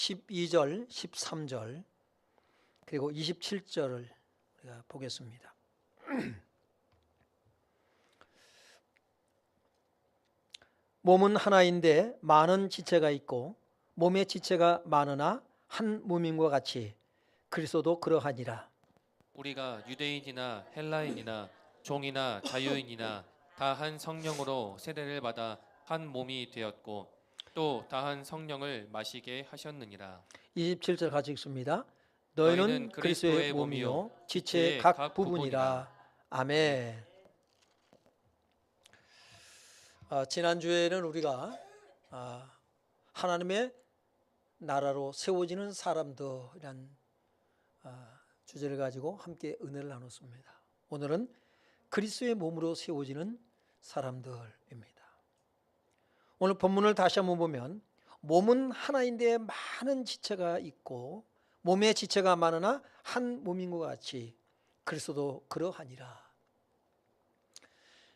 12절, 13절 그리고 27절을 우리가 보겠습니다. 몸은 하나인데 많은 지체가 있고 몸의 지체가 많으나 한 몸인과 같이 그리스도도 그러하니라. 우리가 유대인이나 헬라인이나 종이나 자유인이나 다 한 성령으로 세례를 받아 한 몸이 되었고 또 다 한 성령을 마시게 하셨느니라. 27절 같이 읽습니다. 너희는 너희는 그리스도의 몸이요 지체의 각 부분이라. 아멘. 지난주에는 우리가 하나님의 나라로 세워지는 사람들이란 주제를 가지고 함께 은혜를 나눴습니다. 오늘은 그리스도의 몸으로 세워지는 사람들입니다. 오늘 본문을 다시 한번 보면 몸은 하나인데 많은 지체가 있고 몸의 지체가 많으나 한 몸인 것 같이 그리스도도 그러하니라.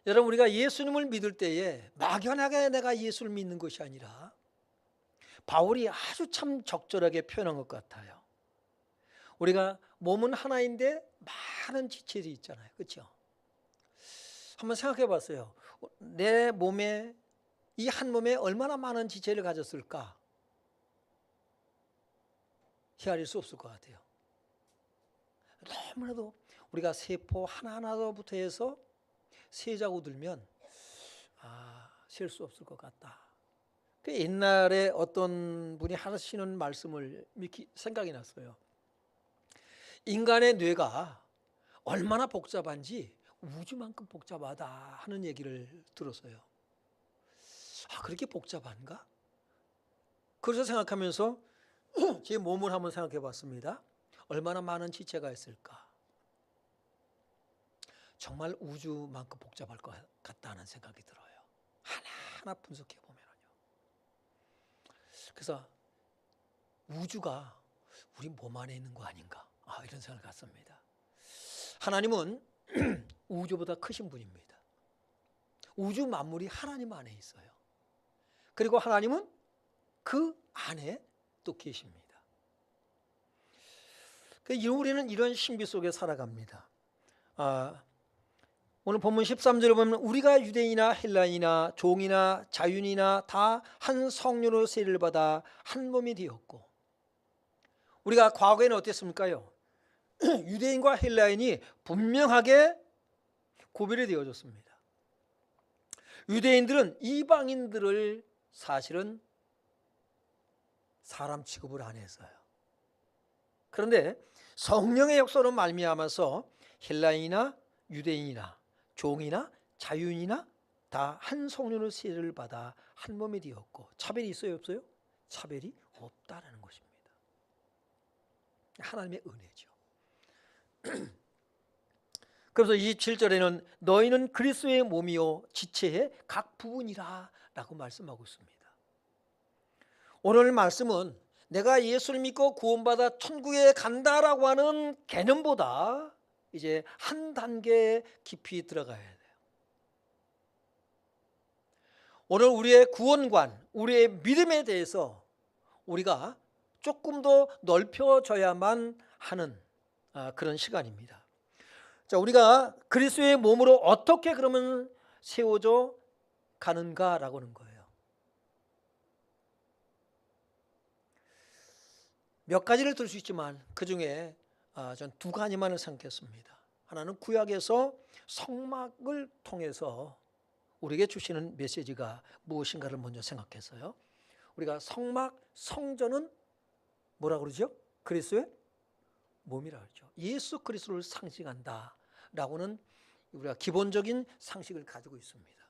여러분, 우리가 예수님을 믿을 때에 막연하게 내가 예수를 믿는 것이 아니라 바울이 아주 참 적절하게 표현한 것 같아요. 우리가 몸은 하나인데 많은 지체들이 있잖아요. 그렇죠? 한번 생각해 봤어요. 내 몸에, 이 한 몸에 얼마나 많은 지체를 가졌을까? 헤아릴 수 없을 것 같아요. 너무나도 우리가 세포 하나하나부터 해서 세자고 들면 셀 수 없을 것 같다. 그 옛날에 어떤 분이 하시는 말씀을 생각이 났어요. 인간의 뇌가 얼마나 복잡한지 우주만큼 복잡하다 하는 얘기를 들었어요. 그렇게 복잡한가? 그래서 생각하면서 제 몸을 한번 생각해 봤습니다. 얼마나 많은 지체가 있을까? 정말 우주만큼 복잡할 것 같다는 생각이 들어요. 하나하나 분석해 보면요. 그래서 우주가 우리 몸 안에 있는 거 아닌가? 이런 생각을 갖습니다. 하나님은 우주보다 크신 분입니다. 우주 만물이 하나님 안에 있어요. 그리고 하나님은 그 안에 또 계십니다. 우리는 이런 신비 속에 살아갑니다. 오늘 본문 13절을 보면 우리가 유대인이나 헬라인이나 종이나 자유인이나 다 한 성령으로 세례를 받아 한 몸이 되었고, 우리가 과거에는 어땠습니까요? 유대인과 헬라인이 분명하게 구별이 되어졌습니다. 유대인들은 이방인들을 사실은 사람 취급을 안 했어요. 그런데 성령의 역사로 말미암아서 헬라인이나 유대인이나 종이나 자유인이나 다 한 성령으로 세례를 받아 한 몸이 되었고, 차별이 있어요, 없어요? 차별이 없다라는 것입니다. 하나님의 은혜죠. 그래서 27절에는 너희는 그리스도의 몸이요 지체의 각 부분이라 라고 말씀하고 있습니다. 오늘 말씀은 내가 예수를 믿고 구원받아 천국에 간다라고 하는 개념보다 이제 한 단계 깊이 들어가야 돼요. 오늘 우리의 구원관, 우리의 믿음에 대해서 우리가 조금 더 넓혀져야만 하는 그런 시간입니다. 자, 우리가 그리스도의 몸으로 어떻게 그러면 세워져 가는가라고 하는 거예요. 몇 가지를 들 수 있지만 그 중에 전 두 가지만을 생각했습니다. 하나는 구약에서 성막을 통해서 우리에게 주시는 메시지가 무엇인가를 먼저 생각했어요. 우리가 성막, 성전은 뭐라고 그러죠? 그리스도의 몸이라고 그러죠. 예수 그리스도를 상징한다라고는 우리가 기본적인 상식을 가지고 있습니다.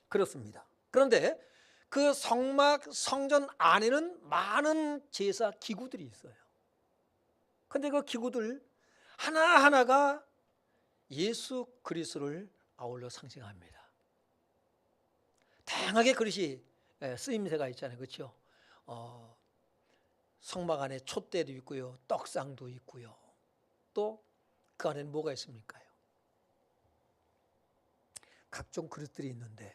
그렇습니다. 그런데 그 성막, 성전 안에는 많은 제사 기구들이 있어요. 그런데 그 기구들 하나하나가 예수 그리스도를 아울러 상징합니다. 다양하게 그릇이 쓰임새가 있잖아요. 그렇죠? 성막 안에 촛대도 있고요. 떡상도 있고요. 또 그 안에는 뭐가 있습니까요? 각종 그릇들이 있는데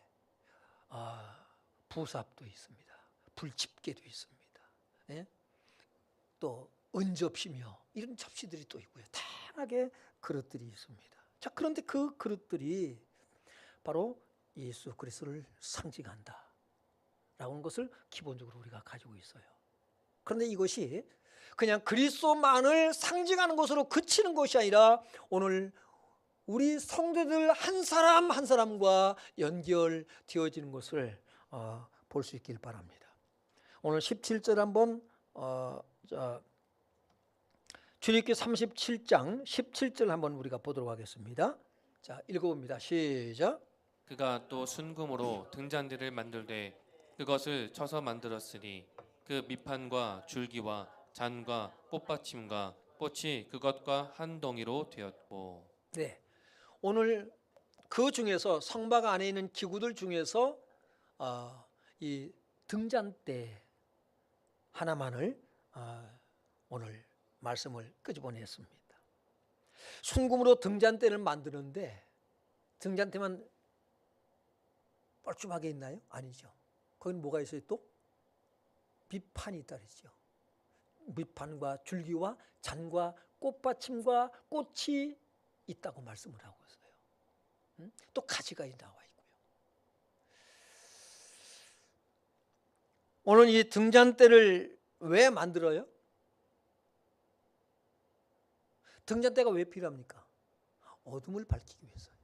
부삽도 있습니다. 불집게도 있습니다. 예? 또 은접시며 이런 접시들이 또 있고요. 다양하게 그릇들이 있습니다. 자, 그런데 그 그릇들이 바로 예수 그리스도를 상징한다 라는 것을 기본적으로 우리가 가지고 있어요. 그런데 이것이 그냥 그리스도만을 상징하는 것으로 그치는 것이 아니라 오늘 우리 성도들 한 사람 한 사람과 연결되어지는 것을 볼 수 있길 바랍니다. 오늘 17절 한번 출애굽기 37장 17절 한번 우리가 보도록 하겠습니다. 자, 읽어봅니다. 시작. 그가 또 순금으로 등잔대를 만들되 그것을 쳐서 만들었으니 그 밑판과 줄기와 잔과 꽃받침과 꽃이 그것과 한 덩이로 되었고. 네, 오늘 그 중에서 성막 안에 있는 기구들 중에서 이 등잔대 하나만을 오늘 말씀을 끄집어냈습니다. 순금으로 등잔대를 만드는데 등잔대만 뻘쭘하게 있나요? 아니죠. 거기는 뭐가 있어요? 또 밑판이 있다 그랬죠. 밑판과 줄기와 잔과 꽃받침과 꽃이 있다고 말씀을 하고 있어요. 또 가지가 나와 있고요. 오늘 이 등잔대를 왜 만들어요? 등잔대가 왜 필요합니까? 어둠을 밝히기 위해서요.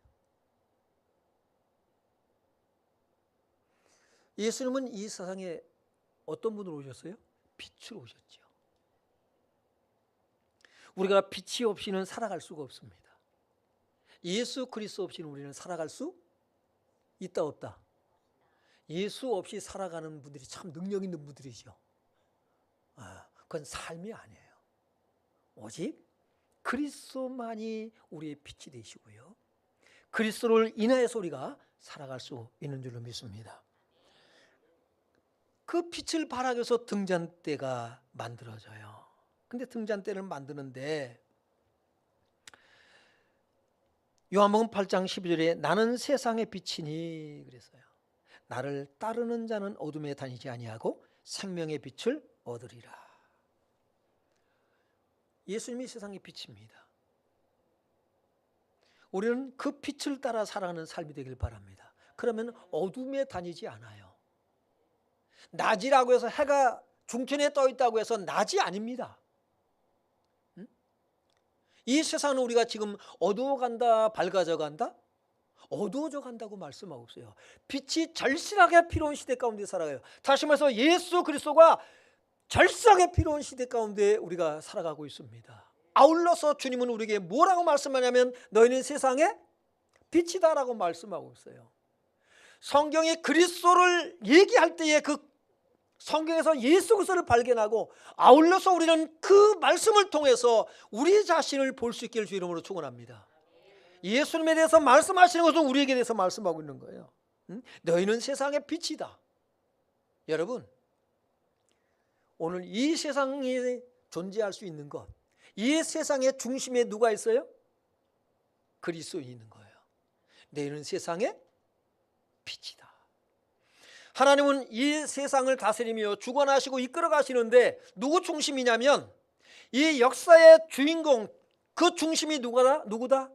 예수님은 이 세상에 어떤 분으로 오셨어요? 빛으로 오셨죠. 우리가 빛이 없이는 살아갈 수가 없습니다. 예수 그리스도 없이는 우리는 살아갈 수 있다 없다? 예수 없이 살아가는 분들이 참 능력 있는 분들이죠. 그건 삶이 아니에요. 오직 그리스도만이 우리의 빛이 되시고요. 그리스도를 인하여서 우리가 살아갈 수 있는 줄로 믿습니다. 그 빛을 발하기 위해서 등잔대가 만들어져요. 근데 등잔대를 만드는데 요한복음 8장 12절에 나는 세상의 빛이니 그랬어요. 나를 따르는 자는 어둠에 다니지 아니하고 생명의 빛을 얻으리라. 예수님이 세상의 빛입니다. 우리는 그 빛을 따라 살아가는 삶이 되길 바랍니다. 그러면 어둠에 다니지 않아요. 낮이라고 해서 해가 중천에 떠 있다고 해서 낮이 아닙니다. 이 세상은 우리가 지금 어두워간다, 밝아져 간다? 어두워져 간다고 말씀하고 있어요. 빛이 절실하게 필요한 시대 가운데 살아가요. 다시 말해서 예수 그리스도가 절실하게 필요한 시대 가운데 우리가 살아가고 있습니다. 아울러서 주님은 우리에게 뭐라고 말씀하냐면 너희는 세상의 빛이다라고 말씀하고 있어요. 성경이 그리스도를 얘기할 때에 그 성경에서 예수 그리스도를 발견하고 아울러서 우리는 그 말씀을 통해서 우리 자신을 볼 수 있기를 주 이름으로 축원합니다. 예수님에 대해서 말씀하시는 것은 우리에게 대해서 말씀하고 있는 거예요. 너희는 세상의 빛이다. 여러분, 오늘 이 세상에 존재할 수 있는 것, 이 세상의 중심에 누가 있어요? 그리스도인이 있는 거예요. 너희는 세상의 빛이다. 하나님은 이 세상을 다스리며 주관하시고 이끌어 가시는데 누구 중심이냐면 이 역사의 주인공, 그 중심이 누구다?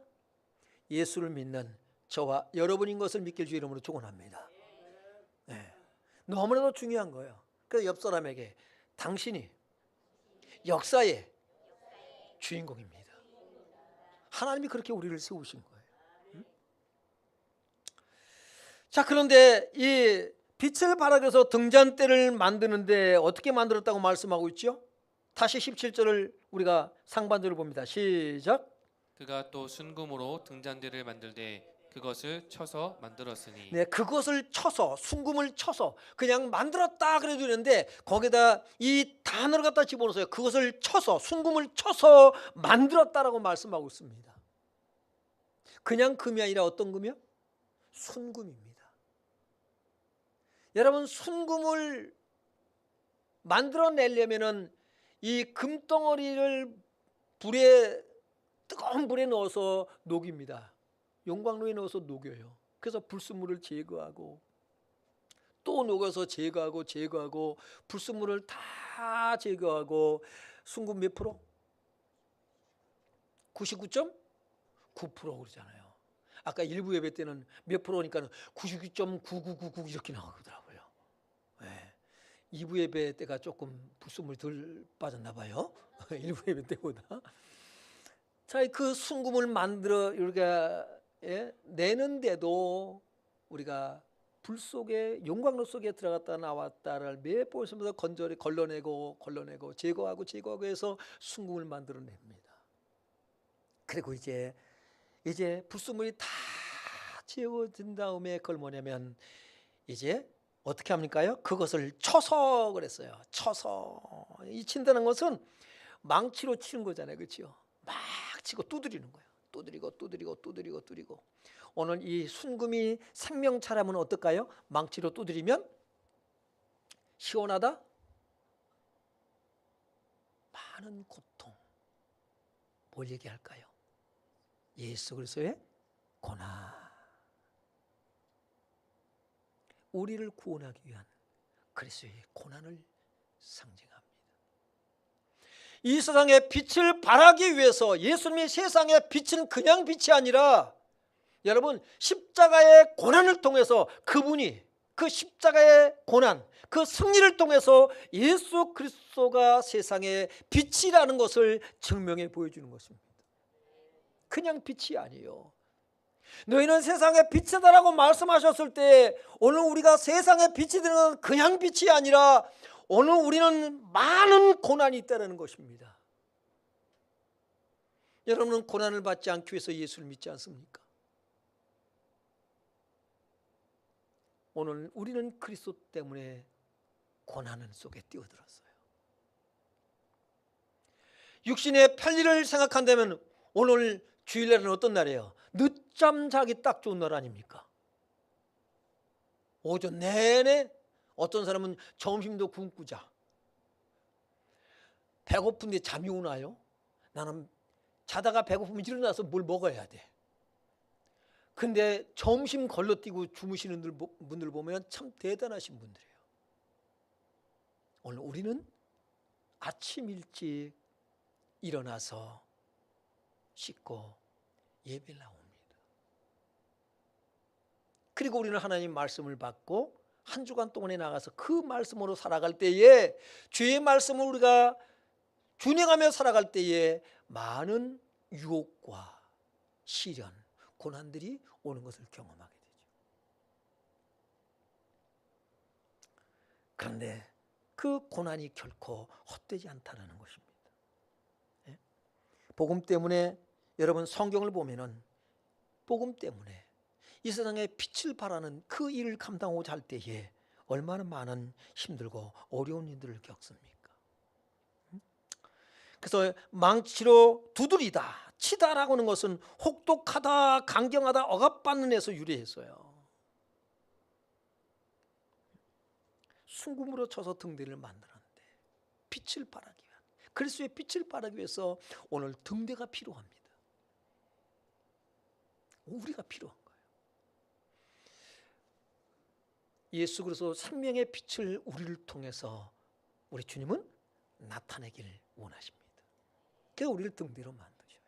예수를 믿는 저와 여러분인 것을 믿길 주 이름으로 축원합니다. 네. 너무나도 중요한 거예요. 그래서 옆 사람에게 당신이 역사의 주인공입니다. 하나님이 그렇게 우리를 세우신 거예요. 자, 그런데 이 빛을 발하기 위해서 등잔대를 만드는데 어떻게 만들었다고 말씀하고 있죠? 다시 17절을 우리가 상반절을 봅니다. 시작. 그가 또 순금으로 등잔대를 만들되 그것을 쳐서 만들었으니. 네, 그것을 쳐서, 순금을 쳐서 그냥 만들었다 그래도 되는데 거기다 이 단어를 갖다 집어넣어서요. 그것을 쳐서, 순금을 쳐서 만들었다라고 말씀하고 있습니다. 그냥 금이 아니라 어떤 금이요? 순금입니다. 여러분, 순금을 만들어내려면은 이 금덩어리를 뜨거운 불에 넣어서 녹입니다. 용광로에 넣어서 녹여요. 그래서 불순물을 제거하고 또 녹여서 제거하고 불순물을 다 제거하고 순금 몇 프로? 99.9% 그러잖아요. 아까 일부 예배 때는 몇 프로니까 99.9999 이렇게 나오더라고요. 네. 2부 예배 때가 조금 불순물이 덜 빠졌나 봐요. 일부 예배 때보다. 자, 그 순금을 만들어 우리가 내는데도 우리가 불 속에 용광로 속에 들어갔다 나왔다를 매번 건조히 걸러내고 제거하고 해서 순금을 만들어냅니다. 그리고 이제 불순물이 다 제거된 다음에 그걸 뭐냐면 이제 어떻게 합니까요? 그것을 쳐서 그랬어요. 쳐서. 이 친다는 것은 망치로 치는 거잖아요, 그렇죠? 막 치고 두드리는 거예요. 두드리고. 오늘 이 순금이 생명차라면 어떨까요? 망치로 두드리면 시원하다? 많은 고통. 뭘 얘기할까요? 예수 그리스도의 고난. 우리를 구원하기 위한 그리스도의 고난을 상징합니다. 이 세상에 빛을 발하기 위해서 예수님이 세상에 빛은 그냥 빛이 아니라 여러분 십자가의 고난을 통해서 그분이 그 십자가의 고난 그 승리를 통해서 예수 그리스도가 세상의 빛이라는 것을 증명해 보여주는 것입니다. 그냥 빛이 아니에요. 너희는 세상의 빛이다라고 말씀하셨을 때 오늘 우리가 세상의 빛이 되는 건 그냥 빛이 아니라 오늘 우리는 많은 고난이 있다는 것입니다. 여러분은 고난을 받지 않기 위해서 예수를 믿지 않습니까? 오늘 우리는 그리스도 때문에 고난 속에 뛰어들었어요. 육신의 편리를 생각한다면 오늘 주일날은 어떤 날이에요? 늦잠 자기 딱 좋은 날 아닙니까? 오전 내내 어떤 사람은 점심도 굶고 자. 배고픈데 잠이 오나요? 나는 자다가 배고프면 일어나서 뭘 먹어야 돼. 근데 점심 걸러뛰고 주무시는 분들 보면 참 대단하신 분들이에요. 오늘 우리는 아침 일찍 일어나서 씻고 예배를 나옵니다. 그리고 우리는 하나님 말씀을 받고 한 주간 동안에 나가서 그 말씀으로 살아갈 때에 주의 말씀을 우리가 준행하며 살아갈 때에 많은 유혹과 시련, 고난들이 오는 것을 경험하게 되죠. 그런데 그 고난이 결코 헛되지 않다는 것입니다. 복음 때문에 여러분 성경을 보면은 복음 때문에 이 세상에 빛을 발하는 그 일을 감당하고자 할 때에 얼마나 많은 힘들고 어려운 일들을 겪습니까? 그래서 망치로 두드리다, 치다라고 하는 것은 혹독하다, 강경하다, 억압받는 데서 유래했어요. 순금으로 쳐서 등대를 만들었는데 빛을 발하기 위한 그리스도의 빛을 발하기 위해서 오늘 등대가 필요합니다. 우리가 필요한 거예요. 예수 그리스도 생명의 빛을 우리를 통해서 우리 주님은 나타내기를 원하십니다. 그래서 우리를 등대로 만드셔요.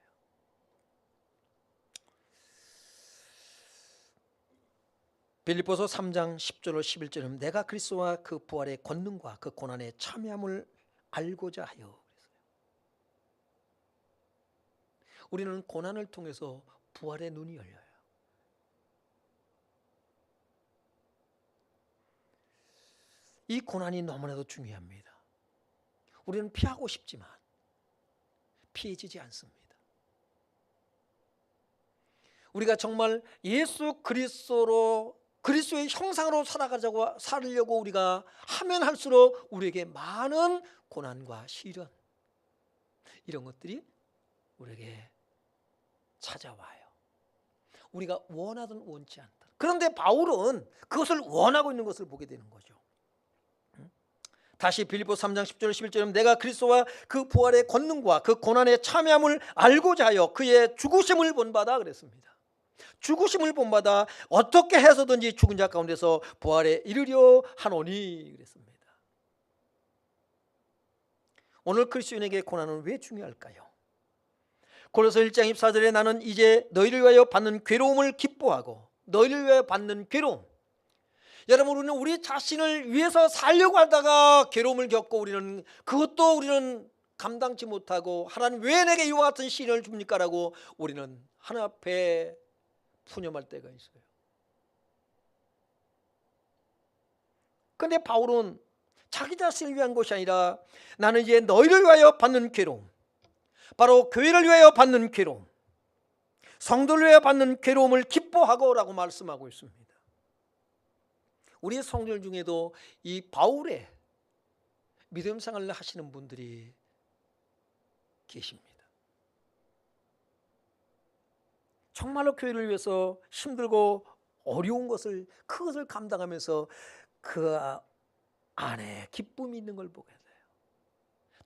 빌립보서 3장 10절 11절은 내가 그리스도와 그 부활의 권능과 그 고난의 참여함을 알고자 하여. 우리는 고난을 통해서 부활의 눈이 열려요. 이 고난이 너무나도 중요합니다. 우리는 피하고 싶지만 피해지지 않습니다. 우리가 정말 예수 그리스도의 형상으로 살려고 우리가 하면 할수록 우리에게 많은 고난과 시련 이런 것들이 우리에게 찾아와요. 우리가 원하든 원치 않든. 그런데 바울은 그것을 원하고 있는 것을 보게 되는 거죠. 다시 빌립보 3장 10절 11절은 내가 그리스도와 그 부활의 권능과 그 고난의 참여함을 알고자 하여 그의 죽으심을 본받아 그랬습니다. 죽으심을 본받아 어떻게 해서든지 죽은 자 가운데서 부활에 이르려 하노니 그랬습니다. 오늘 그리스도인에게 고난은 왜 중요할까요? 고린도서 1장 24절에 나는 이제 너희를 위하여 받는 괴로움을 기뻐하고, 너희를 위하여 받는 괴로움, 여러분 우리는 우리 자신을 위해서 살려고 하다가 괴로움을 겪고 우리는 감당치 못하고 하나님 왜 내게 이와 같은 시련을 줍니까? 라고 우리는 하나님 앞에 푸념할 때가 있어요. 그런데 바울은 자기 자신을 위한 것이 아니라 나는 이제 너희를 위하여 받는 괴로움, 바로 교회를 위하여 받는 괴로움, 성도를 위하여 받는 괴로움을 기뻐하고 라고 말씀하고 있습니다. 우리 성도들 중에도 이 바울의 믿음 생활을 하시는 분들이 계십니다. 정말로 교회를 위해서 힘들고 어려운 것을, 그것을 감당하면서 그 안에 기쁨이 있는 걸 보게 돼요.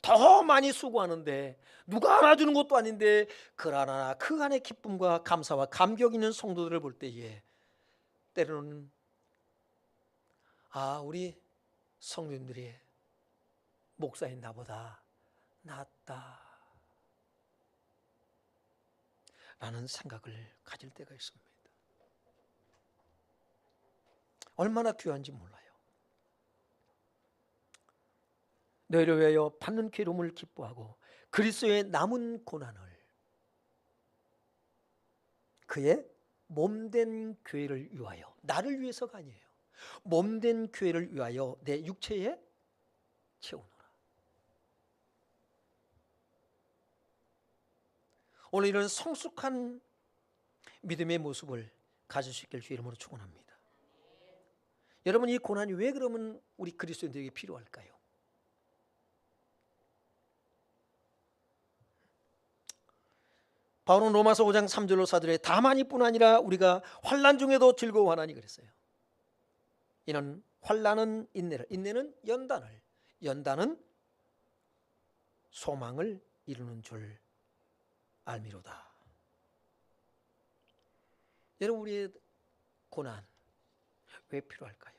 더 많이 수고하는데 누가 알아주는 것도 아닌데 그러나 그 안에 기쁨과 감사와 감격 있는 성도들을 볼 때에 때로는 우리 성도님들이 목사인 나보다 낫다 라는 생각을 가질 때가 있습니다. 얼마나 귀한지 몰라요. 너희를 위하여 받는 괴로움을 기뻐하고 그리스도의 남은 고난을 그의 몸된 교회를 위하여, 나를 위해서가 아니에요, 몸된 교회를 위하여 내 육체에 채우노라. 오늘 이런 성숙한 믿음의 모습을 가질 수 있길 주 이름으로 축원합니다. 여러분, 이 고난이 왜 그러면 우리 그리스도인들에게 필요할까요? 바울은 로마서 5장 3절로 4절에 다만 이뿐 아니라 우리가 환난 중에도 즐거워하나니 그랬어요. 이는 환난은 인내를, 인내는 연단을, 연단은 소망을 이루는 줄 알미로다. 여러분, 우리의 고난 왜 필요할까요?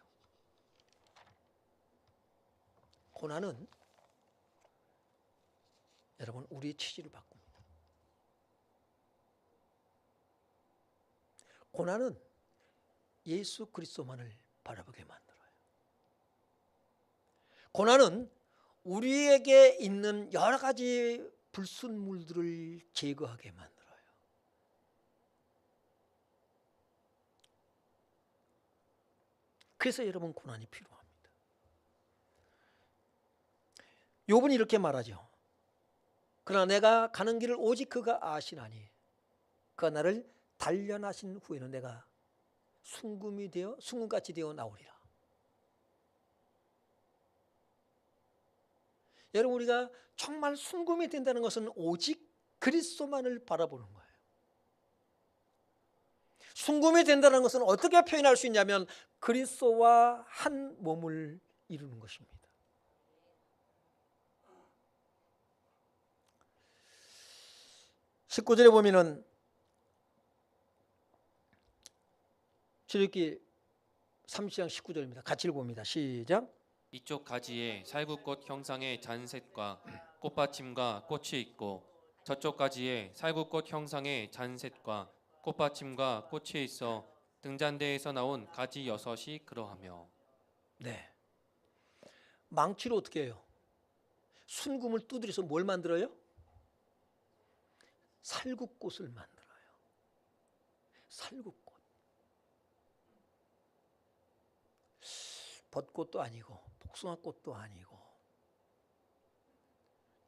고난은 여러분 우리의 취지를 바꿉니다. 고난은 예수 그리스도만을 바라보게 만들어요. 고난은 우리에게 있는 여러 가지 불순물들을 제거하게 만들어요. 그래서 여러분 고난이 필요합니다. 욥은 이렇게 말하죠. 그러나 내가 가는 길을 오직 그가 아시나니 그가 나를 단련하신 후에는 내가 순금같이 되어 나오리라. 여러분, 우리가 정말 순금이 된다는 것은 오직 그리스도만을 바라보는 거예요. 순금이 된다는 것은 어떻게 표현할 수 있냐면 그리스도와 한 몸을 이루는 것입니다. (19절에) 보면은 출애굽기 30장 19절입니다. 같이 읽어봅니다. 시작. 이쪽 가지에 살구꽃 형상의 잔셋과 꽃받침과 꽃이 있고 저쪽 가지에 살구꽃 형상의 잔셋과 꽃받침과 꽃이 있어 등잔대에서 나온 가지 6이 그러하며. 네. 망치로 어떻게 해요? 순금을 두드려서 뭘 만들어요? 살구꽃을 만들어요. 살구꽃. 벚꽃도 아니고 복숭아꽃도 아니고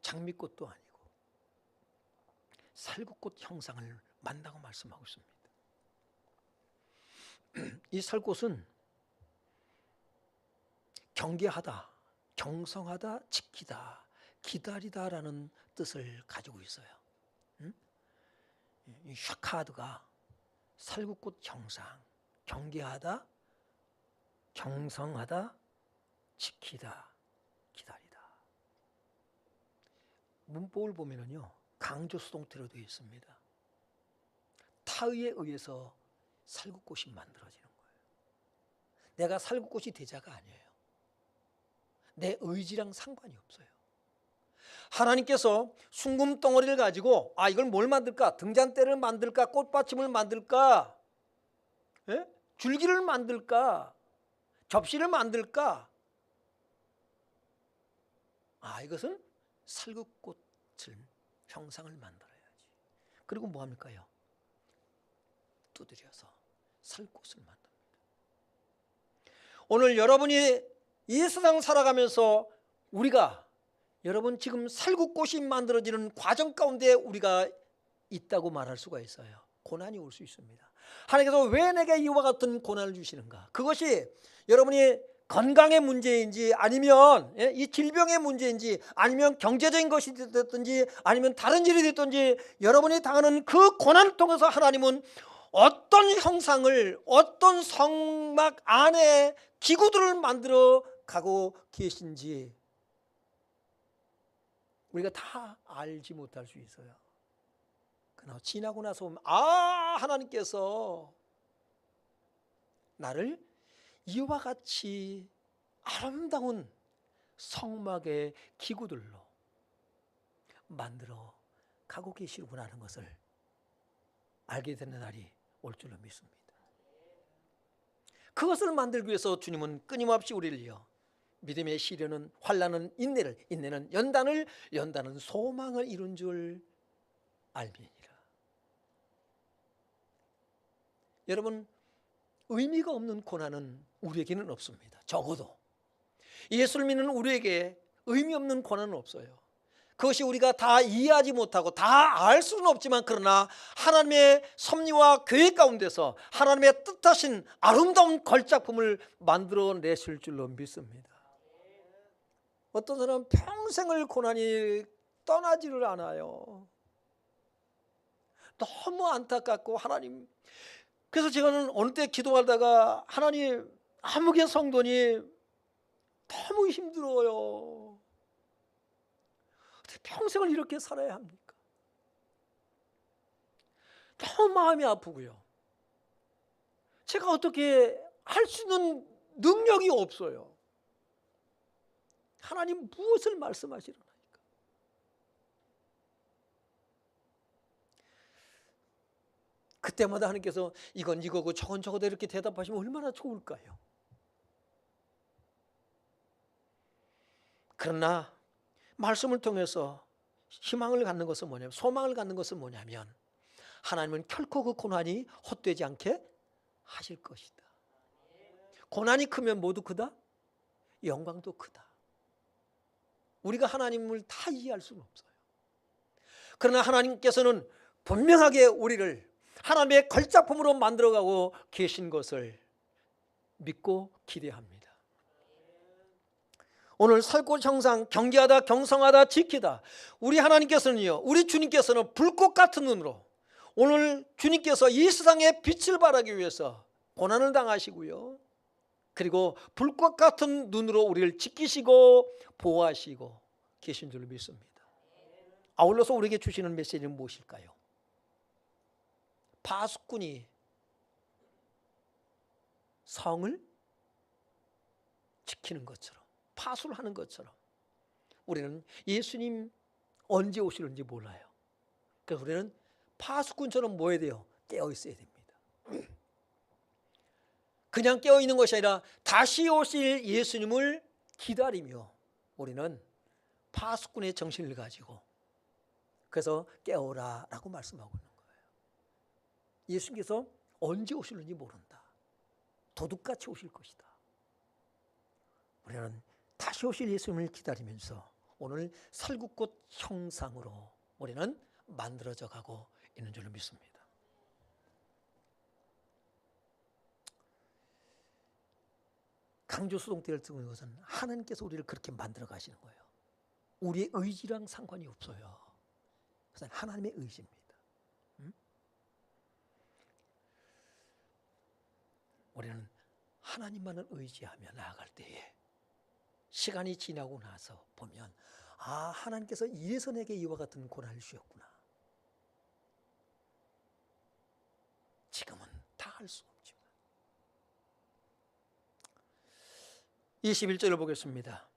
장미꽃도 아니고 살구꽃 형상을 만다고 말씀하고 있습니다. 이 살꽃은 경계하다, 경성하다, 지키다, 기다리다라는 뜻을 가지고 있어요. 이 샤카드가 살구꽃 형상, 경계하다, 경성하다, 지키다, 기다리다. 문법을 보면은요, 강조 수동태로 되어 있습니다. 타의에 의해서 살구꽃이 만들어지는 거예요. 내가 살구꽃이 대자가 아니에요. 내 의지랑 상관이 없어요. 하나님께서 순금 덩어리를 가지고 이걸 뭘 만들까? 등잔대를 만들까? 꽃받침을 만들까? 예? 줄기를 만들까? 접시를 만들까? 이것은 살구꽃을 형상을 만들어야지. 그리고 뭐 합니까요? 두드려서 살꽃을 만듭니다. 오늘 여러분이 이 세상 살아가면서 우리가 여러분 지금 살구꽃이 만들어지는 과정 가운데 우리가 있다고 말할 수가 있어요. 고난이 올 수 있습니다. 하나님께서 왜 내게 이와 같은 고난을 주시는가? 그것이 여러분이 건강의 문제인지 아니면 이 질병의 문제인지 아니면 경제적인 것이 됐든지 아니면 다른 일이 됐든지 여러분이 당하는 그 고난을 통해서 하나님은 어떤 형상을 어떤 성막 안에 기구들을 만들어 가고 계신지 우리가 다 알지 못할 수 있어요. 그러나 지나고 나서 보면 하나님께서 나를 이와 같이 아름다운 성막의 기구들로 만들어 가고 계시구나 하는 것을 알게 되는 날이 올 줄로 믿습니다. 그것을 만들기 위해서 주님은 끊임없이 우리를요 믿음의 시련은 환난은 인내는 연단은 소망을 이룬 줄 알미니라. 여러분 의미가 없는 고난은 우리에게는 없습니다. 적어도 예수를 믿는 우리에게 의미 없는 고난은 없어요. 그것이 우리가 다 이해하지 못하고 다 알 수는 없지만 그러나 하나님의 섭리와 계획 가운데서 하나님의 뜻하신 아름다운 걸작품을 만들어내실 줄로 믿습니다. 어떤 사람은 평생을 고난이 떠나지를 않아요. 너무 안타깝고 하나님, 그래서 제가는 어느 때 기도하다가 하나님 아무개 성도니 너무 힘들어요. 어떻게 평생을 이렇게 살아야 합니까? 너무 마음이 아프고요. 제가 어떻게 할 수 있는 능력이 없어요. 하나님 무엇을 말씀하시려나니까? 그때마다 하나님께서 이건 이거고 저건 저거다 이렇게 대답하시면 얼마나 좋을까요? 그러나 말씀을 통해서 희망을 갖는 것은 뭐냐면 소망을 갖는 것은 뭐냐면 하나님은 결코 그 고난이 헛되지 않게 하실 것이다. 고난이 크면 모두 크다? 영광도 크다. 우리가 하나님을 다 이해할 수는 없어요. 그러나 하나님께서는 분명하게 우리를 하나님의 걸작품으로 만들어가고 계신 것을 믿고 기대합니다. 오늘 살꽃 형상 경계하다 경성하다 지키다 우리 하나님께서는요 우리 주님께서는 불꽃 같은 눈으로 오늘 주님께서 이 세상에 빛을 발하기 위해서 고난을 당하시고요 그리고 불꽃 같은 눈으로 우리를 지키시고 보호하시고 계신 줄 믿습니다. 아울러서 우리에게 주시는 메시지는 무엇일까요? 파수꾼이 성을 지키는 것처럼 파수를 하는 것처럼 우리는 예수님 언제 오시는지 몰라요. 그래서 우리는 파수꾼처럼 뭐 해야 돼요? 깨어 있어야 됩니다. 그냥 깨어 있는 것이 아니라 다시 오실 예수님을 기다리며 우리는 파수꾼의 정신을 가지고 그래서 깨어라 라고 말씀하고 있는 거예요. 예수님께서 언제 오실는지 모른다. 도둑같이 오실 것이다. 우리는 다시 오실 예수님을 기다리면서 오늘 살구꽃 형상으로 우리는 만들어져 가고 있는 줄로 믿습니다. 강조 수동태를 쓰는 것은 하나님께서 우리를 그렇게 만들어 가시는 거예요. 우리의 의지랑 상관이 없어요. 그것은 하나님의 의지입니다. 우리는 하나님만을 의지하며 나아갈 때에 시간이 지나고 나서 보면 하나님께서 이래서 내게 이와 같은 고난을 주셨구나. 지금은 다 할 수 없지만. 21절을 보겠습니다.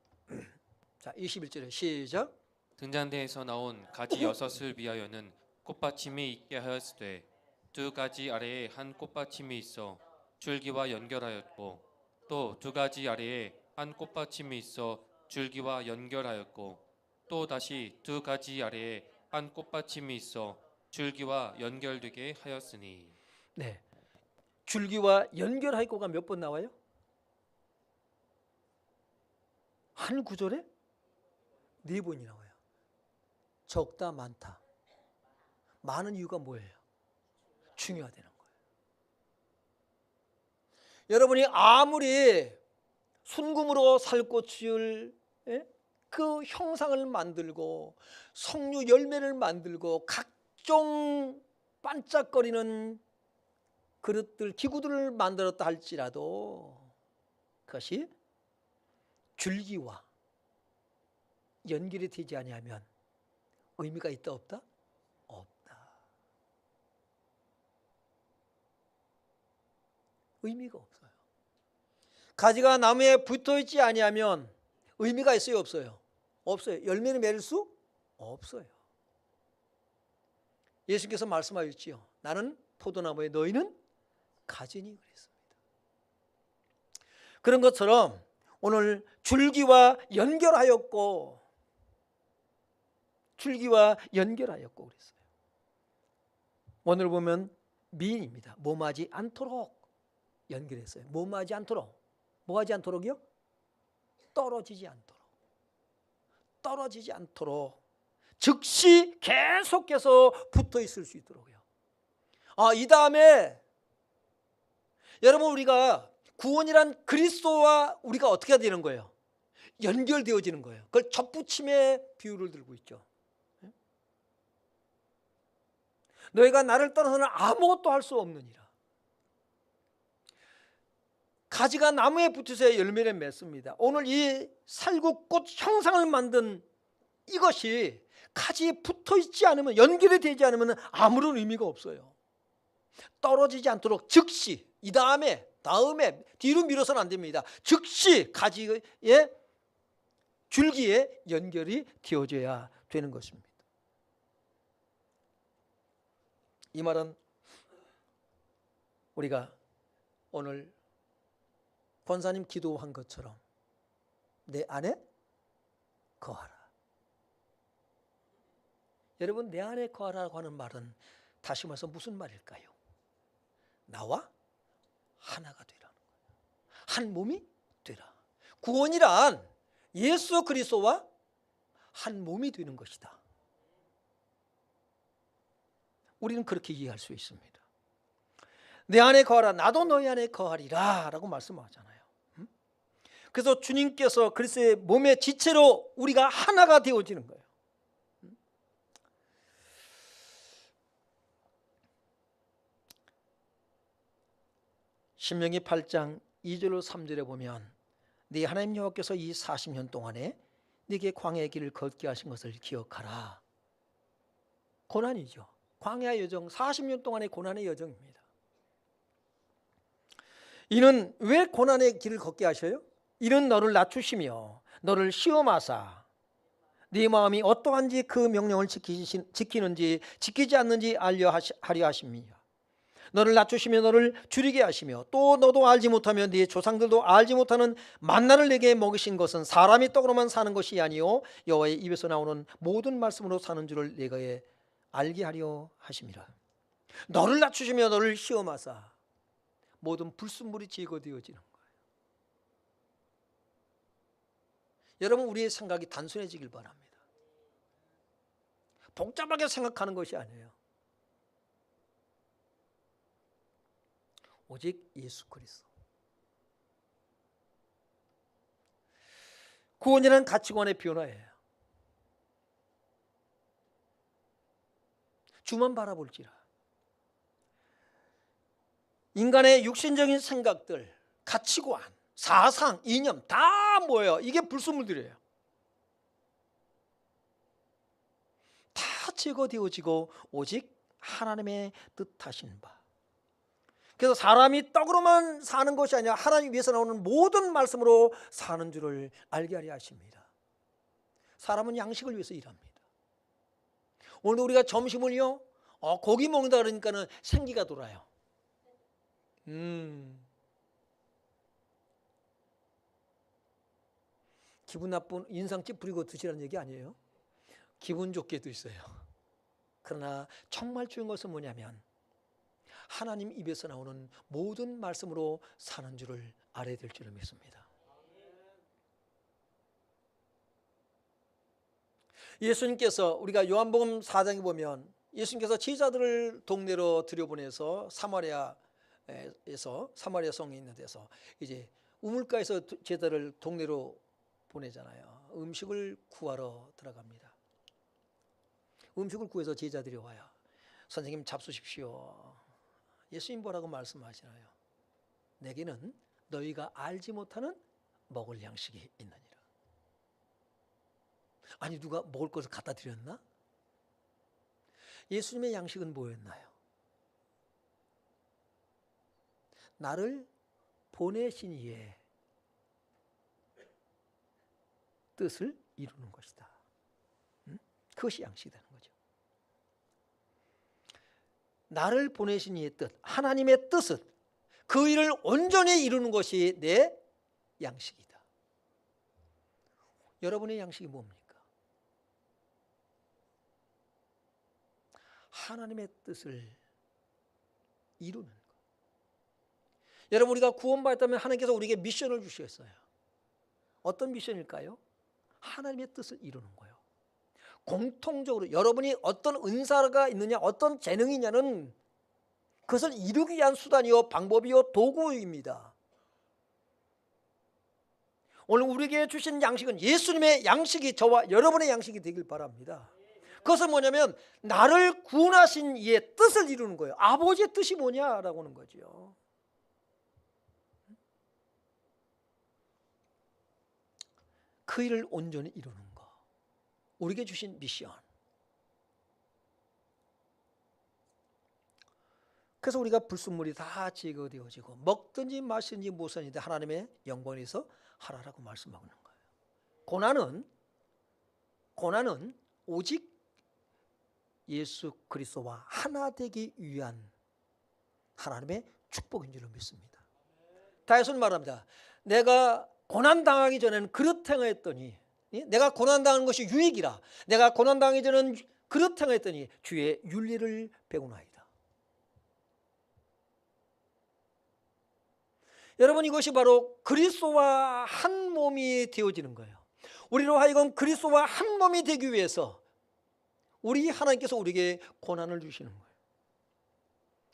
자, 21절에 시작. 등잔대에서 나온 가지 6을 위하여는 꽃받침이 있게 하였으되 두 가지 아래에 한 꽃받침이 있어 줄기와 연결하였고 또 두 가지 아래에 한 꽃받침이 있어 줄기와 연결하였고 또 다시 두 가지 아래에 한 꽃받침이 있어 줄기와 연결되게 하였으니. 네, 줄기와 연결하였고가 몇 번 나와요? 한 구절에 4번이 나와요. 적다 많다. 많은 이유가 뭐예요? 중요하다는 거예요. 여러분이 아무리 순금으로 살꽃을 그 형상을 만들고 석류 열매를 만들고 각종 반짝거리는 그릇들, 기구들을 만들었다 할지라도 그것이 줄기와 연결이 되지 아니하면 의미가 있다 없다? 없다. 의미가 없어요. 가지가 나무에 붙어 있지 아니하면 의미가 있어요, 없어요? 없어요. 열매를 맺을 수 없어요. 예수께서 말씀하셨지요. 나는 포도나무에 너희는 가지니 그랬습니다. 그런 것처럼 오늘 줄기와 연결하였고 그랬어요. 오늘 보면 미인입니다. 몸하지 않도록 연결했어요. 몸하지 않도록. 뭐 하지 않도록이요? 떨어지지 않도록 즉시 계속해서 붙어 있을 수 있도록요. 이 다음에 여러분, 우리가 구원이란 그리스도와 우리가 어떻게 되는 거예요? 연결되어지는 거예요. 그걸 접붙임의 비유를 들고 있죠. 너희가 나를 떠나서는 아무것도 할 수 없느니라. 가지가 나무에 붙어서 열매를 맺습니다. 오늘 이 살구꽃 형상을 만든 이것이 가지에 붙어 있지 않으면, 연결이 되지 않으면 아무런 의미가 없어요. 떨어지지 않도록 즉시, 이 다음에 뒤로 밀어서는 안 됩니다. 즉시 가지의 줄기에 연결이 되어져야 되는 것입니다. 이 말은 우리가 오늘 권사님 기도한 것처럼 내 안에 거하라. 여러분, 내 안에 거하라고 하는 말은 다시 말해서 무슨 말일까요? 나와 하나가 되라는 거예요. 한 몸이 되라. 구원이란 예수 그리스도와 한 몸이 되는 것이다. 우리는 그렇게 이해할 수 있습니다. 내 안에 거하라, 나도 너희 안에 거하리라 라고 말씀하잖아요. 그래서 주님께서 그리스도의 몸의 지체로 우리가 하나가 되어지는 거예요. 신명기 8장 2절로 3절에 보면 네 하나님 여호와께서 이 40년 동안에 네게 광야의 길을 걷게 하신 것을 기억하라. 고난이죠. 광야의 여정, 40년 동안의 고난의 여정입니다. 이는 왜 고난의 길을 걷게 하셔요? 이는 너를 낮추시며 너를 시험하사 네 마음이 어떠한지 그 명령을 지키는지 지키지 않는지 알려 하려 하십니다. 너를 낮추시며 너를 줄이게 하시며 또 너도 알지 못하며 네 조상들도 알지 못하는 만나를 내게 먹이신 것은 사람이 떡으로만 사는 것이 아니요 여호와의 입에서 나오는 모든 말씀으로 사는 줄을 내게 알게 하려 하심이라. 너를 낮추시며 너를 시험하사 모든 불순물이 제거되어지는 거예요. 여러분, 우리의 생각이 단순해지길 바랍니다. 복잡하게 생각하는 것이 아니에요. 오직 예수 그리스도. 구원이라는 가치관의 변화예요. 주만 바라볼지라. 인간의 육신적인 생각들, 가치관, 사상, 이념 다 뭐예요? 이게 불순물들이에요. 다 제거되어지고 오직 하나님의 뜻하신 바. 그래서 사람이 떡으로만 사는 것이 아니라 하나님 위에서 나오는 모든 말씀으로 사는 줄을 알게 하려 하십니다. 사람은 양식을 위해서 일합니다. 오늘 우리가 점심을요, 고기 먹는다 그러니까는 생기가 돌아요. 기분 나쁜 인상 찌푸리고 드시라는 얘기 아니에요. 기분 좋게 드세요. 그러나 정말 중요한 것은 뭐냐면 하나님 입에서 나오는 모든 말씀으로 사는 줄을 알아야 될 줄을 믿습니다. 예수님께서 우리가 요한복음 4장에 보면 예수님께서 제자들을 동네로 들여보내서 사마리아 성에 있는 데서 이제 우물가에서 제자를 동네로 보내잖아요. 음식을 구하러 들어갑니다. 음식을 구해서 제자들이 와요. 선생님 잡수십시오. 예수님 뭐라고 말씀하시나요? 내게는 너희가 알지 못하는 먹을 양식이 있느니라. 아니 누가 먹을 것을 갖다 드렸나? 예수님의 양식은 뭐였나요? 나를 보내신 이의 뜻을 이루는 것이다. 그것이 양식이라는 거죠. 나를 보내신 이의 뜻, 하나님의 뜻은 그 일을 온전히 이루는 것이 내 양식이다. 여러분의 양식이 뭡니까? 하나님의 뜻을 이루는 것. 여러분 우리가 구원받았다면 하나님께서 우리에게 미션을 주셨어요. 어떤 미션일까요? 하나님의 뜻을 이루는 거예요. 공통적으로 여러분이 어떤 은사가 있느냐, 어떤 재능이냐는 그것을 이루기 위한 수단이요, 방법이요, 도구입니다. 오늘 우리에게 주신 양식은 예수님의 양식이 저와 여러분의 양식이 되길 바랍니다. 그것은 뭐냐면 나를 구원하신 이의 뜻을 이루는 거예요. 아버지의 뜻이 뭐냐라고 하는 거죠. 그 일을 온전히 이루는 거. 우리에게 주신 미션. 그래서 우리가 불순물이 다 제거되어지고 먹든지 마시든지 무엇이든지 하나님의 영광을 위해서 하라라고 말씀하고 있는 거예요. 고난은 오직 예수 그리스도와 하나 되기 위한 하나님의 축복인 줄로 믿습니다. 다윗은 말합니다. 내가 고난당하기 전에는 그릇 행하였더니, 내가 고난당하는 것이 유익이라. 내가 고난당하기 전에는 그릇 행하였더니 주의 윤리를 배우나이다. 여러분 이것이 바로 그리스도와 한 몸이 되어지는 거예요. 우리로 하여금 그리스도와 한 몸이 되기 위해서 우리 하나님께서 우리에게 고난을 주시는 거예요.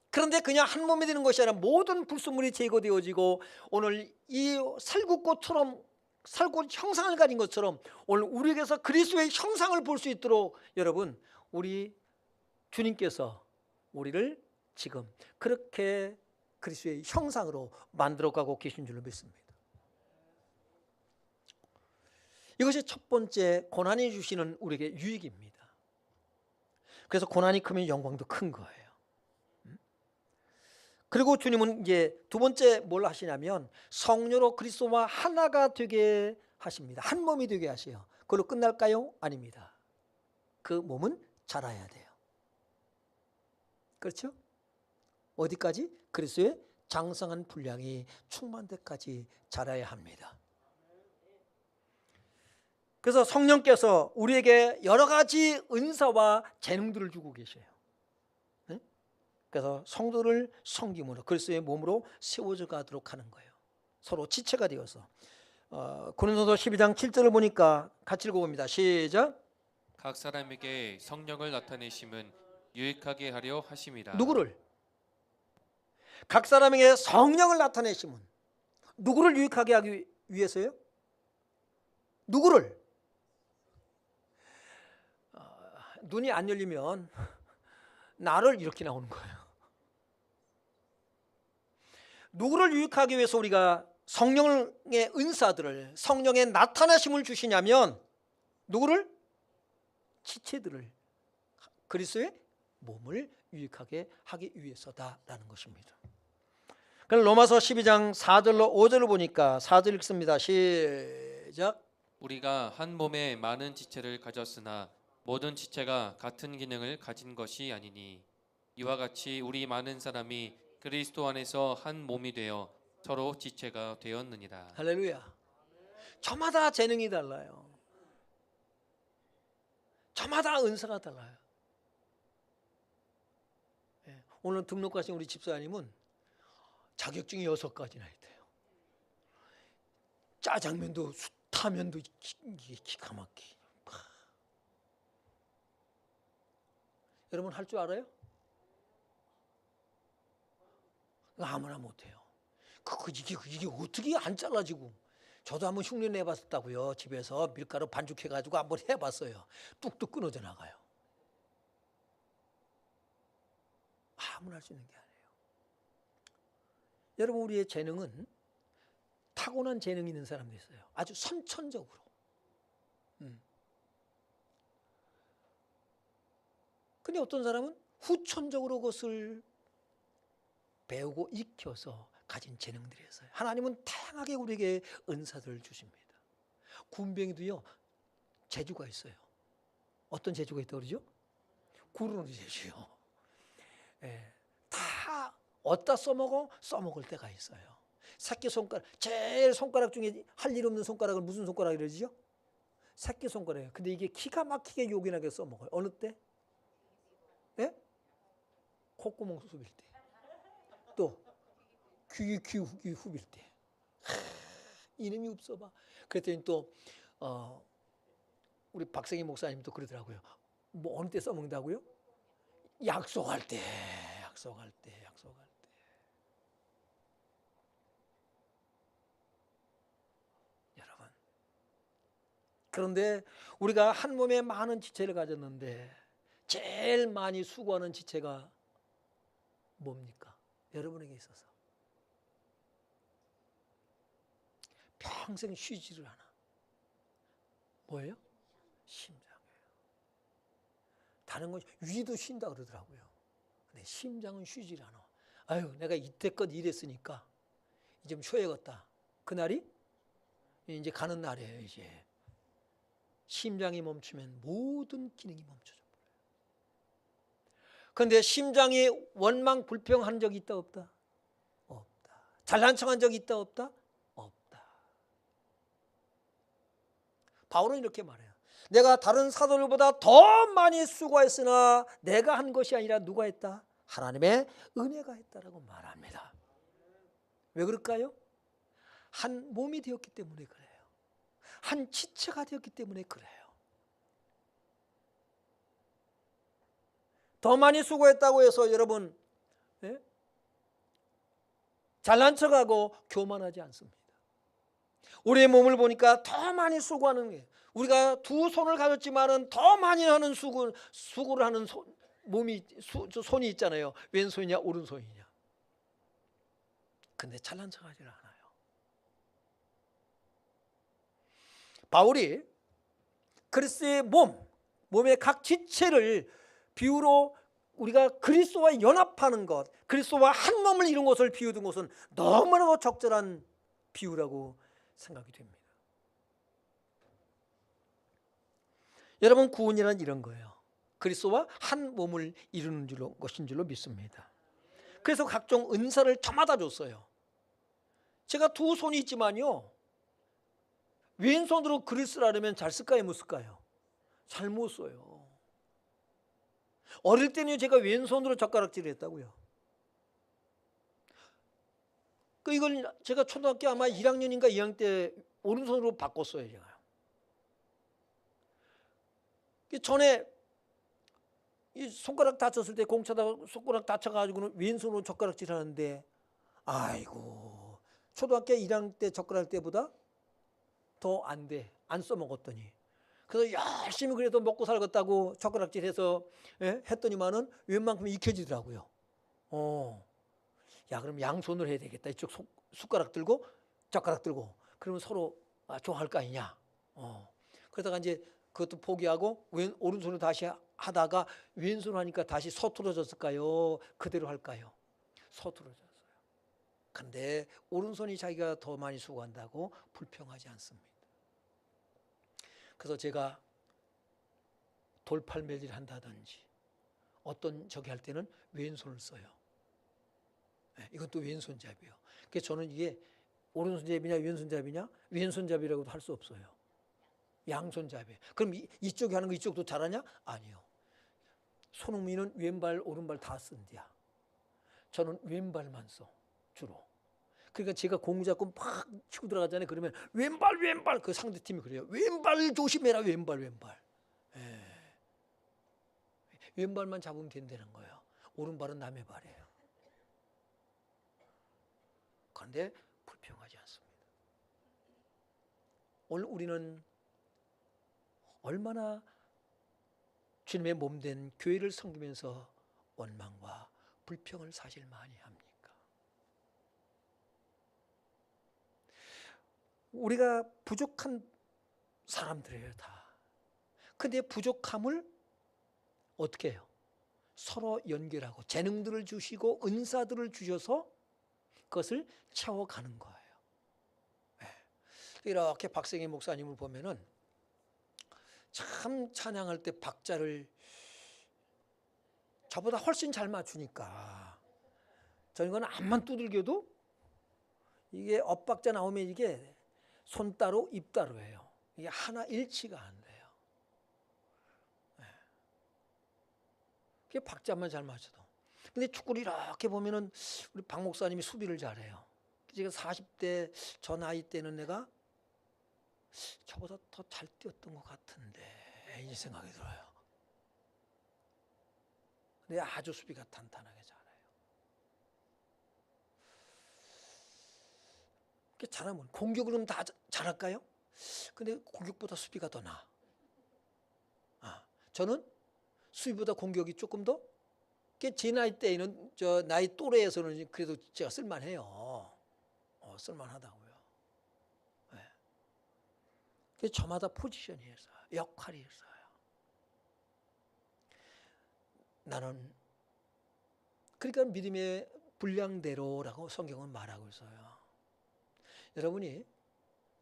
그런데 그냥 한 몸이 되는 것이 아니라 모든 불순물이 제거되어지고 오늘 이 살구꽃처럼 살구 형상을 가진 것처럼 오늘 우리에게서 그리스도의 형상을 볼 수 있도록 여러분 우리 주님께서 우리를 지금 그렇게 그리스도의 형상으로 만들어가고 계신 줄로 믿습니다. 이것이 첫 번째 고난이 주시는 우리에게 유익입니다. 그래서 고난이 크면 영광도 큰 거예요. 그리고 주님은 이제 두 번째 뭘 하시냐면 성령으로 그리스도와 하나가 되게 하십니다. 한 몸이 되게 하세요. 그걸로 끝날까요? 아닙니다. 그 몸은 자라야 돼요. 그렇죠? 어디까지? 그리스도의 장성한 분량이 충만 데까지 자라야 합니다. 그래서 성령께서 우리에게 여러 가지 은사와 재능들을 주고 계셔요. 그래서 성도를 섬김으로 그리스도의 몸으로 세워져 가도록 하는 거예요. 서로 지체가 되어서. 고린도서 12장 7절을 보니까 같이 읽어봅니다. 시작. 각 사람에게 성령을 나타내심은 유익하게 하려 하심이라. 누구를? 각 사람에게 성령을 나타내심은 누구를 유익하게 하기 위해서요? 누구를? 눈이 안 열리면 나를 이렇게 나오는 거예요. 누구를 유익하기 위해서 우리가 성령의 은사들을 성령의 나타나심을 주시냐면 누구를? 지체들을 그리스도의 몸을 유익하게 하기 위해서다라는 것입니다. 그럼 로마서 12장 4절로 5절을 보니까 4절 읽습니다. 시작. 우리가 한 몸에 많은 지체를 가졌으나 모든 지체가 같은 기능을 가진 것이 아니니 이와 같이 우리 많은 사람이 그리스도 안에서 한 몸이 되어 서로 지체가 되었느니라. 할렐루야. 저마다 재능이 달라요. 저마다 은사가 달라요. 예, 오늘 등록하신 우리 집사님은 자격증이 6가지나 있대요. 짜장면도 수타면도 기가 막히. 여러분 할 줄 알아요? 아무나 못해요. 이게 어떻게 안 잘라지고. 저도 한번 흉내 내봤었다고요. 집에서 밀가루 반죽해가지고 한번 해봤어요. 뚝뚝 끊어져 나가요. 아무나 할 수 있는 게 아니에요. 여러분 우리의 재능은 타고난 재능이 있는 사람도 있어요. 아주 선천적으로. 근데 어떤 사람은 후천적으로 그것을 배우고 익혀서 가진 재능들이 있어요. 하나님은 다양하게 우리에게 은사들을 주십니다. 군뱅이도요 재주가 있어요. 어떤 재주가 있다고 그러죠? 구르는 재주요. 예, 다 어디다 써먹을 때가 있어요. 새끼손가락, 제일 손가락 중에 할 일 없는 손가락을 무슨 손가락이라고 그러죠? 새끼손가락이에요. 근데 이게 기가 막히게 요긴하게 써먹어요. 어느 때? 예? 콧구멍 수빌 때. 또 귀 후빌 때. 이놈이 없어봐. 그랬더니 또 우리 박생희 목사님도 그러더라고요. 뭐 어느 때 써먹는다고요? 약속할 때. 여러분. 그런데 우리가 한 몸에 많은 지체를 가졌는데 제일 많이 수고하는 지체가 뭡니까? 여러분에게 있어서 평생 쉬지를 않아. 뭐예요? 심장이에요. 다른 건 위도 쉰다 그러더라고요. 근데 심장은 쉬질 않아. 아유, 내가 이때껏 일했으니까 이제 좀 쉬어야겠다. 그날이 이제 가는 날이에요. 이제 심장이 멈추면 모든 기능이 멈춰져 버려요. 그런데 심장이 원망 불평한 적이 있다 없다? 없다. 잘난 척한 적이 있다 없다? 없다. 바울은 이렇게 말해요. 내가 다른 사도들보다 더 많이 수고했으나 내가 한 것이 아니라 누가 했다? 하나님의 은혜가 했다라고 말합니다. 왜 그럴까요? 한 몸이 되었기 때문에 그래요. 한 지체가 되었기 때문에 그래요. 더 많이 수고했다고 해서 여러분 잘난 척하고 교만하지 않습니다. 우리의 몸을 보니까 더 많이 수고하는 게, 우리가 두 손을 가졌지만은 더 많이 하는 수고를 하는 손이 있잖아요. 왼손이냐 오른손이냐. 근데 잘난 척하지 않아요. 바울이 그리스도의 몸의 각 지체를 비유로 우리가 그리스도와 연합하는 것, 그리스도와 한 몸을 이룬 것을 비유둔 것은 너무나도 적절한 비유라고 생각이 됩니다. 여러분, 구원이란 이런 거예요. 그리스도와 한 몸을 이루는 것인 줄로 믿습니다. 그래서 각종 은사를 저마다 줬어요. 제가 두 손이 있지만요, 왼손으로 글을 쓰라면 잘 쓸까요, 못 쓸까요? 잘 못 써요. 어릴 때는 제가 왼손으로 젓가락질을 했다고요. 이걸 제가 초등학교 아마 1학년인가 2학년 때 오른손으로 바꿨어요, 제가. 전에 이 손가락 다쳤을 때 공차다 손가락 다쳐가지고는 왼손으로 젓가락질 하는데, 아이고, 초등학교 1학년 때 젓가락 때보다 더 안 돼. 안 써먹었더니. 그래서 열심히 그래도 먹고 살겠다고 젓가락질 해서 했더니만은 웬만큼 익혀지더라고요. 야, 그럼 양손으로 해야 되겠다. 이쪽 숟가락 들고 젓가락 들고. 그러면 서로 좋아할 거 아니냐. 그러다가 이제 그것도 포기하고 오른손으로 다시 하다가 왼손으로 하니까 다시 서툴어졌을까요? 그대로 할까요? 서툴어졌어요. 근데 오른손이 자기가 더 많이 수고한다고 불평하지 않습니다. 그래서 제가 돌팔매질 한다든지 어떤 저기 할 때는 왼손을 써요. 이것도 왼손잡이에요. 그래서 저는 이게 오른손잡이냐 왼손잡이냐, 왼손잡이라고도 할 수 없어요. 양손잡이. 그럼 이쪽이 하는 거 이쪽도 잘하냐? 아니요. 손흥민은 왼발 오른발 다 쓴디야. 저는 왼발만 써 주로. 그러니까 제가 공 잡고 막 치고 들어가잖아요. 그러면 왼발 그 상대팀이 그래요. 왼발 조심해라. 왼발. 예. 왼발만 잡으면 된다는 거예요. 오른발은 남의 발이에요. 그런데 불평하지 않습니다. 오늘 우리는 얼마나 주님의 몸된 교회를 섬기면서 원망과 불평을 사실 많이 합니까? 우리가 부족한 사람들이에요, 다. 근데 부족함을 어떻게 해요? 서로 연결하고 재능들을 주시고 은사들을 주셔서 그것을 채워가는 거예요. 이렇게 박생희 목사님을 보면은 참 찬양할 때 박자를 저보다 훨씬 잘 맞추니까 저는 건 앞만 두들겨도 이게 엇박자 나오면 이게 손 따로 입 따로예요. 이게 하나 일치가 안 돼요. 그게 박자만 잘 맞춰도. 근데 축구를 이렇게 보면은 우리 박 목사님이 수비를 잘해요. 제가 40대 저 나이 때는 내가 저보다 더 잘 뛰었던 것 같은데 이 생각이 들어요. 근데 아주 수비가 탄탄하게 잘해요. 잘하면 공격으로는 다 잘할까요? 근데 공격보다 수비가 더 나아. 저는 수비보다 공격이 조금 더, 제 나이 때에는 저 나이 또래에서는 그래도 제가 쓸만해요. 쓸만하다고요. 그래서 저마다 포지션이 있어요. 역할이 있어요. 나는 그러니까 믿음의 분량대로라고 성경은 말하고 있어요. 여러분이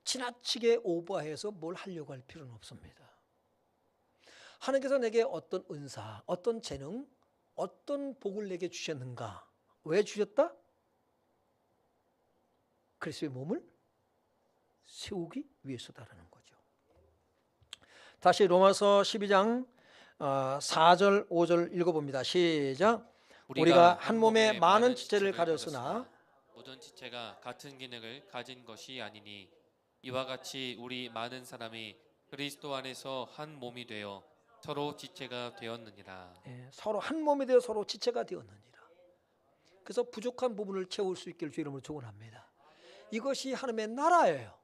지나치게 오버해서 뭘 하려고 할 필요는 없습니다. 하나님께서 내게 어떤 은사, 어떤 재능, 어떤 복을 내게 주셨는가? 왜 주셨다? 그리스도의 몸을 세우기 위해서다라는 거죠. 다시 로마서 12장 4절 5절 읽어봅니다. 시작. 우리가 한 몸에 많은 지체를 가졌으나 모든 지체가 같은 기능을 가진 것이 아니니 이와 같이 우리 많은 사람이 그리스도 안에서 한 몸이 되어 서로 지체가 되었느니라. 서로 한 몸이 되어 서로 지체가 되었느니라. 그래서 부족한 부분을 채울 수 있기를 주 이름으로 축원합니다. 이것이 하나님의 나라예요.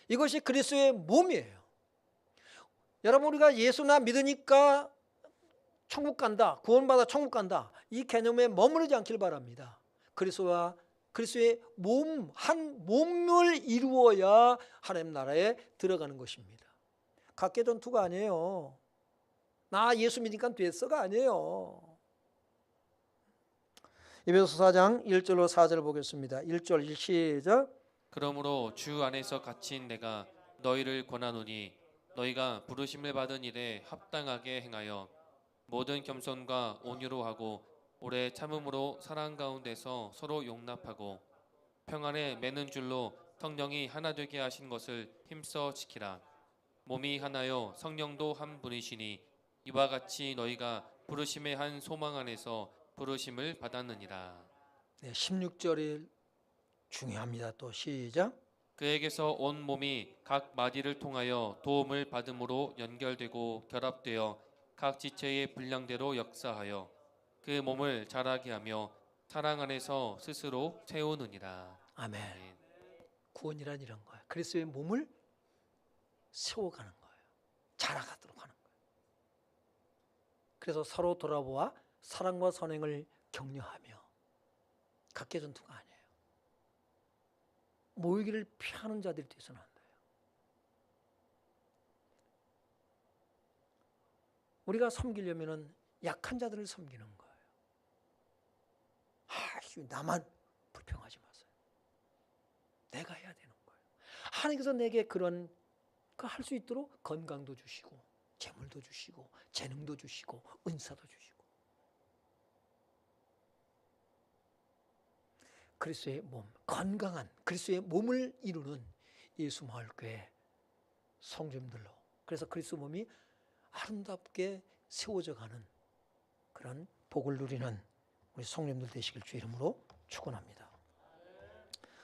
이것이 그리스도의 몸이에요. 여러분, 우리가 예수나 믿으니까 천국 간다, 구원받아 천국 간다, 이 개념에 머무르지 않길 바랍니다. 그리스도와 그리스도의 몸, 한 몸을 이루어야 하나님 나라에 들어가는 것입니다. 각계 전투가 아니에요. 나 예수 믿으니까 됐어가 아니에요. 에베소서 4장 1절로 4절 보겠습니다. 1절 시작. 그러므로 주 안에서 갇힌 내가 너희를 권하노니 너희가 부르심을 받은 일에 합당하게 행하여 모든 겸손과 온유로 하고 오래 참음으로 사랑 가운데서 서로 용납하고 평안에 매는 줄로 성령이 하나 되게 하신 것을 힘써 지키라. 몸이 하나요 성령도 한 분이시니 이와 같이 너희가 부르심의 한 소망 안에서 부르심을 받았느니라. 16절이 중요합니다. 또 시작. 그에게서 온 몸이 각 마디를 통하여 도움을 받음으로 연결되고 결합되어 각 지체의 분량대로 역사하여 그 몸을 자라게 하며 사랑 안에서 스스로 세우느니라. 아멘. 구원이란 이런 거예요. 그리스도의 몸을 세워가는 거예요. 자라가도록 하는 거예요. 그래서 서로 돌아보아 사랑과 선행을 격려하며, 각계 전투가 아니에요. 모이기를 피하는 자들이 되어서는 안 돼요. 우리가 섬기려면 약한 자들을 섬기는 거예요. 나만 불평하지 마세요. 내가 해야 되는 거예요. 하나님께서 내게 그런 그 할 수 있도록 건강도 주시고 재물도 주시고 재능도 주시고 은사도 주시고 그리스도의 몸, 건강한 그리스도의 몸을 이루는 예수마을교회 성도님들로 그래서 그리스도 몸이 아름답게 세워져 가는 그런 복을 누리는 우리 성도님들 되시길 주 이름으로 축원합니다.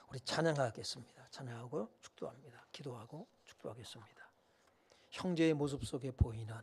우리 찬양하겠습니다. 찬양하고 축도합니다. 기도하고 축도하겠습니다. 형제의 모습 속에 보이는